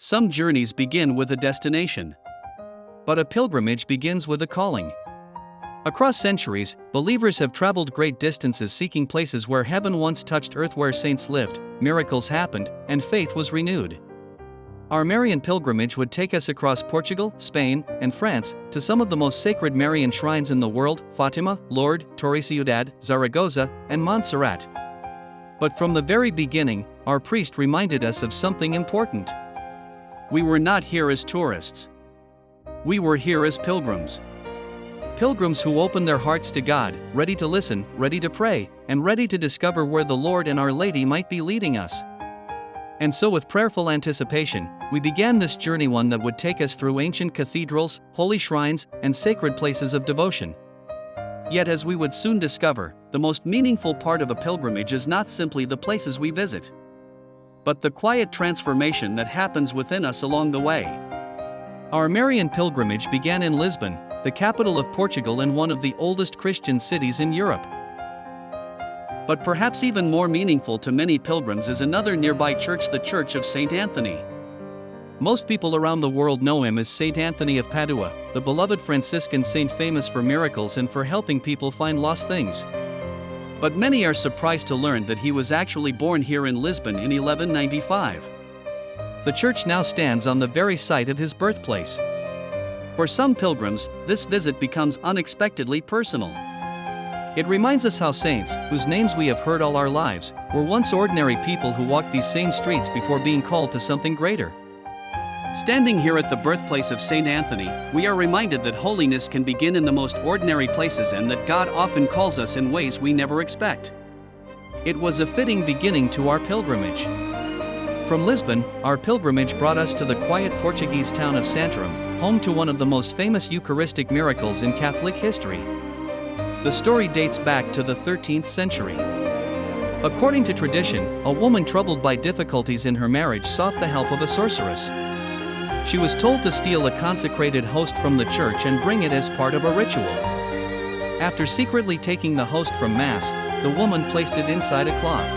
Some journeys begin with a destination. But a pilgrimage begins with a calling. Across centuries, believers have traveled great distances seeking places where heaven once touched earth, where saints lived, miracles happened, and faith was renewed. Our Marian pilgrimage would take us across Portugal, Spain, and France, to some of the most sacred Marian shrines in the world: Fatima, Lourdes, Torre-Ciudad, Zaragoza, and Montserrat. But from the very beginning, our priest reminded us of something important. We were not here as tourists. We were here as pilgrims. Pilgrims who opened their hearts to God, ready to listen, ready to pray, and ready to discover where the Lord and Our Lady might be leading us. And so, with prayerful anticipation, we began this journey, one that would take us through ancient cathedrals, holy shrines, and sacred places of devotion. Yet, as we would soon discover, the most meaningful part of a pilgrimage is not simply the places we visit, but the quiet transformation that happens within us along the way. Our Marian pilgrimage began in Lisbon, the capital of Portugal and one of the oldest Christian cities in Europe. But perhaps even more meaningful to many pilgrims is another nearby church, the Church of St. Anthony. Most people around the world know him as St. Anthony of Padua, the beloved Franciscan saint famous for miracles and for helping people find lost things. But many are surprised to learn that he was actually born here in Lisbon in 1195. The church now stands on the very site of his birthplace. For some pilgrims, this visit becomes unexpectedly personal. It reminds us how saints, whose names we have heard all our lives, were once ordinary people who walked these same streets before being called to something greater. Standing here at the birthplace of St. Anthony, we are reminded that holiness can begin in the most ordinary places and that God often calls us in ways we never expect. It was a fitting beginning to our pilgrimage. From Lisbon, our pilgrimage brought us to the quiet Portuguese town of Santarém, home to one of the most famous Eucharistic miracles in Catholic history. The story dates back to the 13th century. According to tradition, a woman troubled by difficulties in her marriage sought the help of a sorceress. She was told to steal a consecrated host from the church and bring it as part of a ritual. After secretly taking the host from Mass, the woman placed it inside a cloth.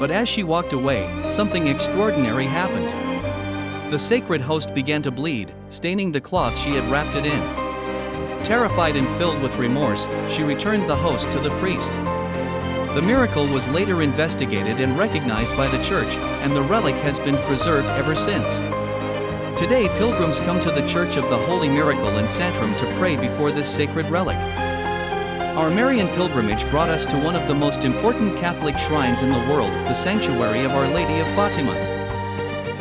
But as she walked away, something extraordinary happened. The sacred host began to bleed, staining the cloth she had wrapped it in. Terrified and filled with remorse, she returned the host to the priest. The miracle was later investigated and recognized by the church, and the relic has been preserved ever since. Today, pilgrims come to the Church of the Holy Miracle in Santarém to pray before this sacred relic. Our Marian pilgrimage brought us to one of the most important Catholic shrines in the world, the sanctuary of Our Lady of Fatima.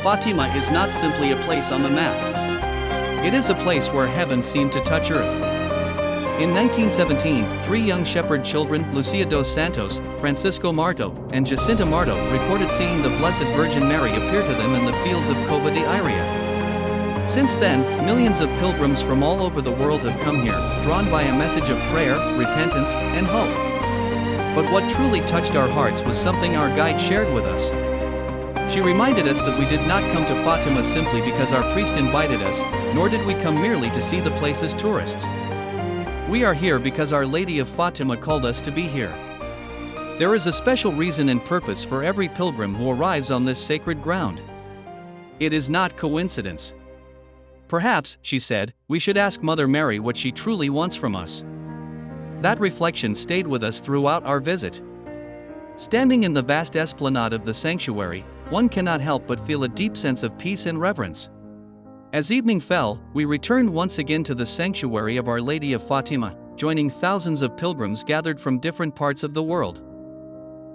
Fatima is not simply a place on the map. It is a place where heaven seemed to touch earth. In 1917, 3 young shepherd children, Lucia dos Santos, Francisco Marto, and Jacinta Marto, reported seeing the Blessed Virgin Mary appear to them in the fields of Cova de Iria. Since then, millions of pilgrims from all over the world have come here, drawn by a message of prayer, repentance, and hope. But what truly touched our hearts was something our guide shared with us. She reminded us that we did not come to Fatima simply because our priest invited us, nor did we come merely to see the place as tourists. We are here because Our Lady of Fatima called us to be here. There is a special reason and purpose for every pilgrim who arrives on this sacred ground. It is not coincidence. Perhaps, she said, we should ask Mother Mary what she truly wants from us. That reflection stayed with us throughout our visit. Standing in the vast esplanade of the sanctuary, one cannot help but feel a deep sense of peace and reverence. As evening fell, we returned once again to the sanctuary of Our Lady of Fatima, joining thousands of pilgrims gathered from different parts of the world.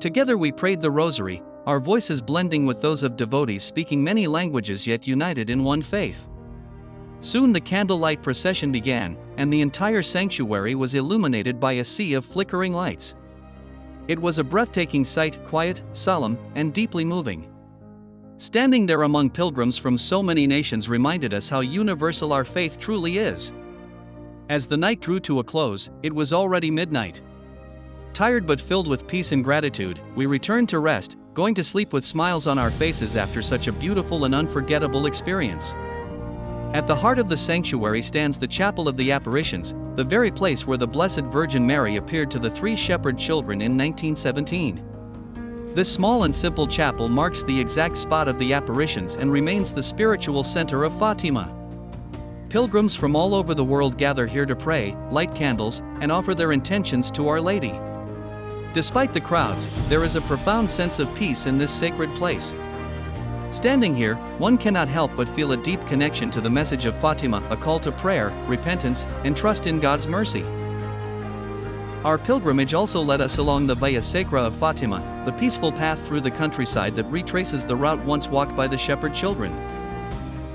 Together we prayed the rosary, our voices blending with those of devotees speaking many languages yet united in one faith. Soon the candlelight procession began, and the entire sanctuary was illuminated by a sea of flickering lights. It was a breathtaking sight, quiet, solemn, and deeply moving. Standing there among pilgrims from so many nations reminded us how universal our faith truly is. As the night drew to a close, it was already midnight. Tired but filled with peace and gratitude, we returned to rest, going to sleep with smiles on our faces after such a beautiful and unforgettable experience. At the heart of the sanctuary stands the Chapel of the Apparitions, the very place where the Blessed Virgin Mary appeared to the 3 shepherd children in 1917. This small and simple chapel marks the exact spot of the apparitions and remains the spiritual center of Fatima. Pilgrims from all over the world gather here to pray, light candles, and offer their intentions to Our Lady. Despite the crowds, there is a profound sense of peace in this sacred place. Standing here, one cannot help but feel a deep connection to the message of Fatima, a call to prayer, repentance, and trust in God's mercy. Our pilgrimage also led us along the Via Sacra of Fatima, the peaceful path through the countryside that retraces the route once walked by the shepherd children.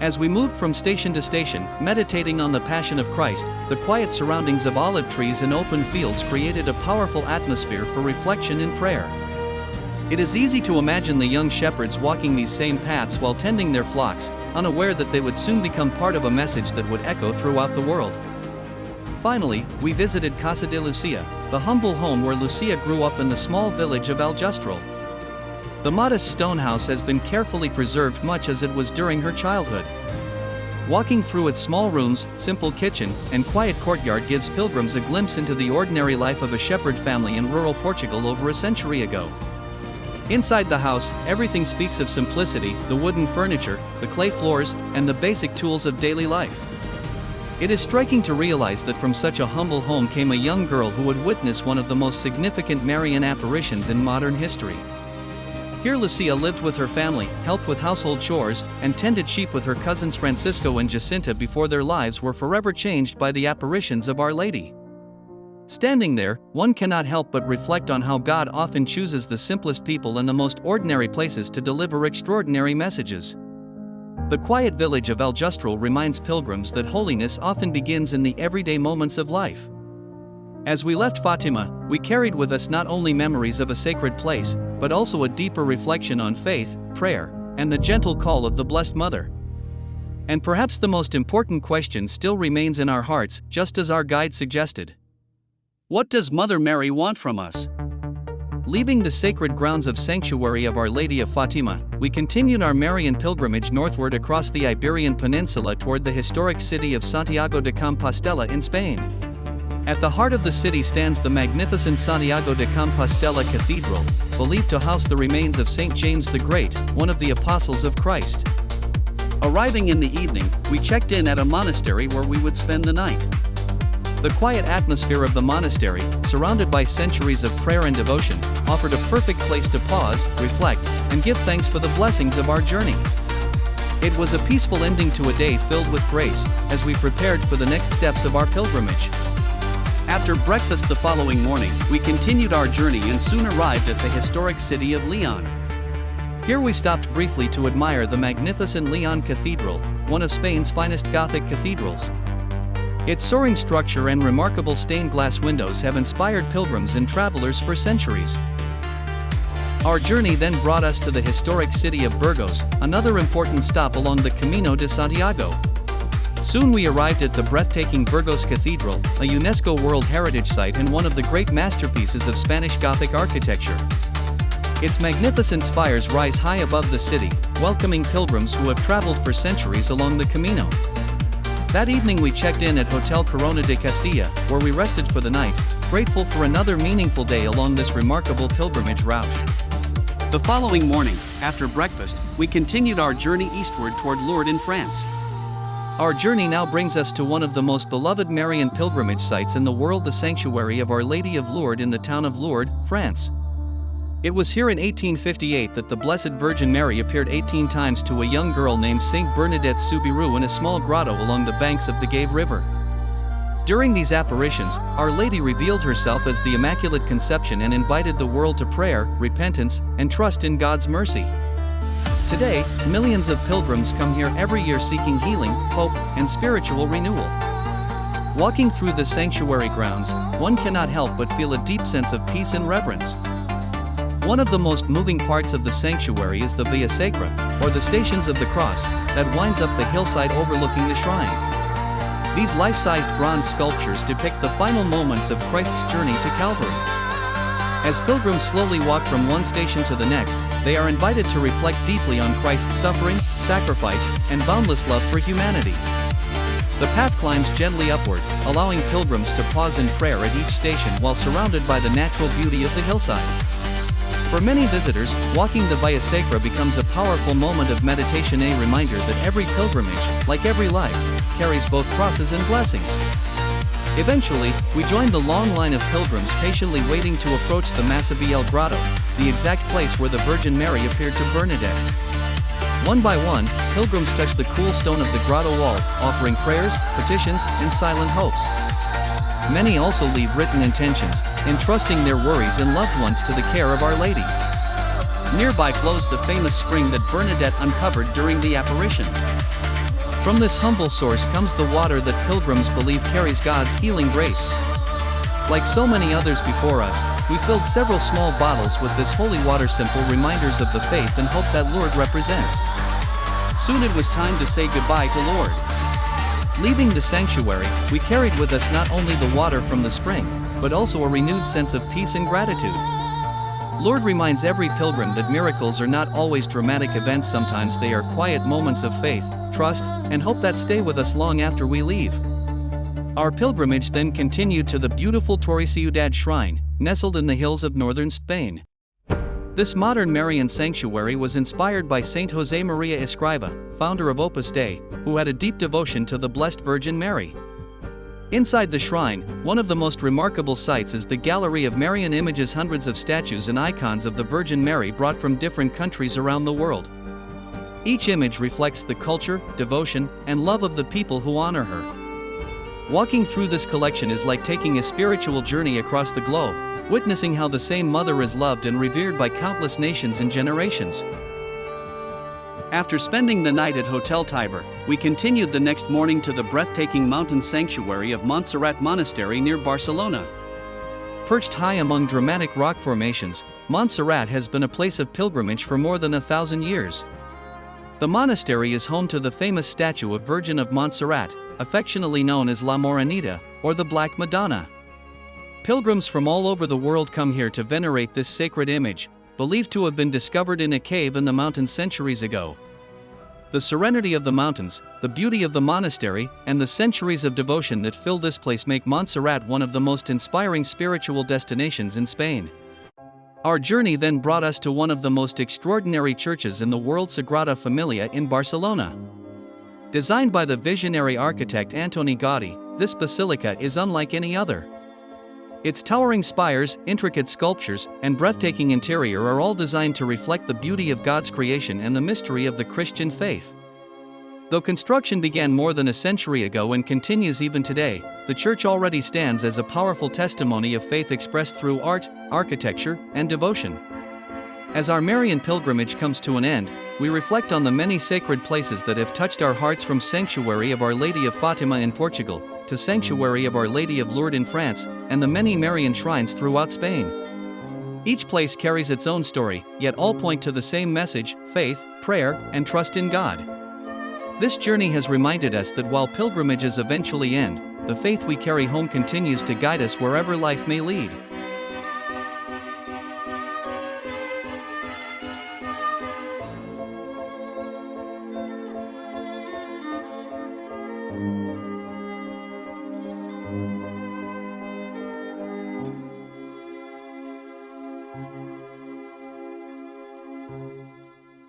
As we moved from station to station, meditating on the Passion of Christ, the quiet surroundings of olive trees and open fields created a powerful atmosphere for reflection and prayer. It is easy to imagine the young shepherds walking these same paths while tending their flocks, unaware that they would soon become part of a message that would echo throughout the world. Finally, we visited Casa de Lucia, the humble home where Lucia grew up in the small village of Aljustrel. The modest stone house has been carefully preserved much as it was during her childhood. Walking through its small rooms, simple kitchen, and quiet courtyard gives pilgrims a glimpse into the ordinary life of a shepherd family in rural Portugal over a century ago. Inside the house, everything speaks of simplicity: the wooden furniture, the clay floors, and the basic tools of daily life. It is striking to realize that from such a humble home came a young girl who would witness one of the most significant Marian apparitions in modern history. Here Lucia lived with her family, helped with household chores, and tended sheep with her cousins Francisco and Jacinta before their lives were forever changed by the apparitions of Our Lady. Standing there, one cannot help but reflect on how God often chooses the simplest people in the most ordinary places to deliver extraordinary messages. The quiet village of Aljustrel reminds pilgrims that holiness often begins in the everyday moments of life. As we left Fatima, we carried with us not only memories of a sacred place, but also a deeper reflection on faith, prayer, and the gentle call of the Blessed Mother. And perhaps the most important question still remains in our hearts, just as our guide suggested. What does Mother Mary want from us? Leaving the sacred grounds of Sanctuary of Our Lady of Fatima, we continued our Marian pilgrimage northward across the Iberian Peninsula toward the historic city of Santiago de Compostela in Spain. At the heart of the city stands the magnificent Santiago de Compostela Cathedral, believed to house the remains of St. James the Great, one of the apostles of Christ. Arriving in the evening, we checked in at a monastery where we would spend the night. The quiet atmosphere of the monastery, surrounded by centuries of prayer and devotion, offered a perfect place to pause, reflect, and give thanks for the blessings of our journey. It was a peaceful ending to a day filled with grace, as we prepared for the next steps of our pilgrimage. After breakfast the following morning, we continued our journey and soon arrived at the historic city of Leon. Here we stopped briefly to admire the magnificent Leon Cathedral, one of Spain's finest Gothic cathedrals. Its soaring structure and remarkable stained glass windows have inspired pilgrims and travelers for centuries. Our journey then brought us to the historic city of Burgos, another important stop along the Camino de Santiago. Soon we arrived at the breathtaking Burgos Cathedral, a UNESCO World Heritage Site and one of the great masterpieces of Spanish Gothic architecture. Its magnificent spires rise high above the city, welcoming pilgrims who have traveled for centuries along the Camino. That evening we checked in at Hotel Corona de Castilla, where we rested for the night, grateful for another meaningful day along this remarkable pilgrimage route. The following morning, after breakfast, we continued our journey eastward toward Lourdes in France. Our journey now brings us to one of the most beloved Marian pilgrimage sites in the world, the Sanctuary of Our Lady of Lourdes in the town of Lourdes, France. It was here in 1858 that the Blessed Virgin Mary appeared 18 times to a young girl named Saint Bernadette Soubirous in a small grotto along the banks of the Gave River. During these apparitions, Our Lady revealed herself as the Immaculate Conception and invited the world to prayer, repentance, and trust in God's mercy. Today, millions of pilgrims come here every year seeking healing, hope, and spiritual renewal. Walking through the sanctuary grounds, one cannot help but feel a deep sense of peace and reverence. One of the most moving parts of the sanctuary is the Via Sacra, or the Stations of the Cross, that winds up the hillside overlooking the shrine. These life-sized bronze sculptures depict the final moments of Christ's journey to Calvary. As pilgrims slowly walk from one station to the next, they are invited to reflect deeply on Christ's suffering, sacrifice, and boundless love for humanity. The path climbs gently upward, allowing pilgrims to pause in prayer at each station while surrounded by the natural beauty of the hillside. For many visitors, walking the Via Sacra becomes a powerful moment of meditation, a reminder that every pilgrimage, like every life, carries both crosses and blessings. Eventually, we joined the long line of pilgrims patiently waiting to approach the Massabielle Grotto, the exact place where the Virgin Mary appeared to Bernadette. One by one, pilgrims touched the cool stone of the grotto wall, offering prayers, petitions, and silent hopes. Many also leave written intentions, entrusting their worries and loved ones to the care of Our Lady. Nearby flows the famous spring that Bernadette uncovered during the apparitions. From this humble source comes the water that pilgrims believe carries God's healing grace. Like so many others before us, we filled several small bottles with this holy water, simple reminders of the faith and hope that Lourdes represents. Soon it was time to say goodbye to Lourdes. Leaving the sanctuary, we carried with us not only the water from the spring, but also a renewed sense of peace and gratitude. Lourdes reminds every pilgrim that miracles are not always dramatic events, sometimes they are quiet moments of faith, trust, and hope that stay with us long after we leave. Our pilgrimage then continued to the beautiful Torre Ciudad shrine, nestled in the hills of northern Spain. This modern Marian sanctuary was inspired by Saint José María Escrivá, founder of Opus Dei, who had a deep devotion to the Blessed Virgin Mary. Inside the shrine, one of the most remarkable sights is the gallery of Marian images, hundreds of statues and icons of the Virgin Mary brought from different countries around the world. Each image reflects the culture, devotion, and love of the people who honor her. Walking through this collection is like taking a spiritual journey across the globe, witnessing how the same mother is loved and revered by countless nations and generations. After spending the night at Hotel Tiber, we continued the next morning to the breathtaking mountain sanctuary of Montserrat Monastery near Barcelona. Perched high among dramatic rock formations, Montserrat has been a place of pilgrimage for more than 1,000 years. The monastery is home to the famous statue of Virgin of Montserrat, affectionately known as La Morenita, or the Black Madonna. Pilgrims from all over the world come here to venerate this sacred image, believed to have been discovered in a cave in the mountains centuries ago. The serenity of the mountains, the beauty of the monastery, and the centuries of devotion that fill this place make Montserrat one of the most inspiring spiritual destinations in Spain. Our journey then brought us to one of the most extraordinary churches in the world, Sagrada Familia in Barcelona. Designed by the visionary architect Antoni Gaudí, this basilica is unlike any other. Its towering spires, intricate sculptures, and breathtaking interior are all designed to reflect the beauty of God's creation and the mystery of the Christian faith. Though construction began more than a century ago and continues even today, the church already stands as a powerful testimony of faith expressed through art, architecture, and devotion. As our Marian pilgrimage comes to an end, we reflect on the many sacred places that have touched our hearts, from Sanctuary of Our Lady of Fatima in Portugal, to Sanctuary of Our Lady of Lourdes in France, and the many Marian shrines throughout Spain. Each place carries its own story, yet all point to the same message: faith, prayer, and trust in God. This journey has reminded us that while pilgrimages eventually end, the faith we carry home continues to guide us wherever life may lead.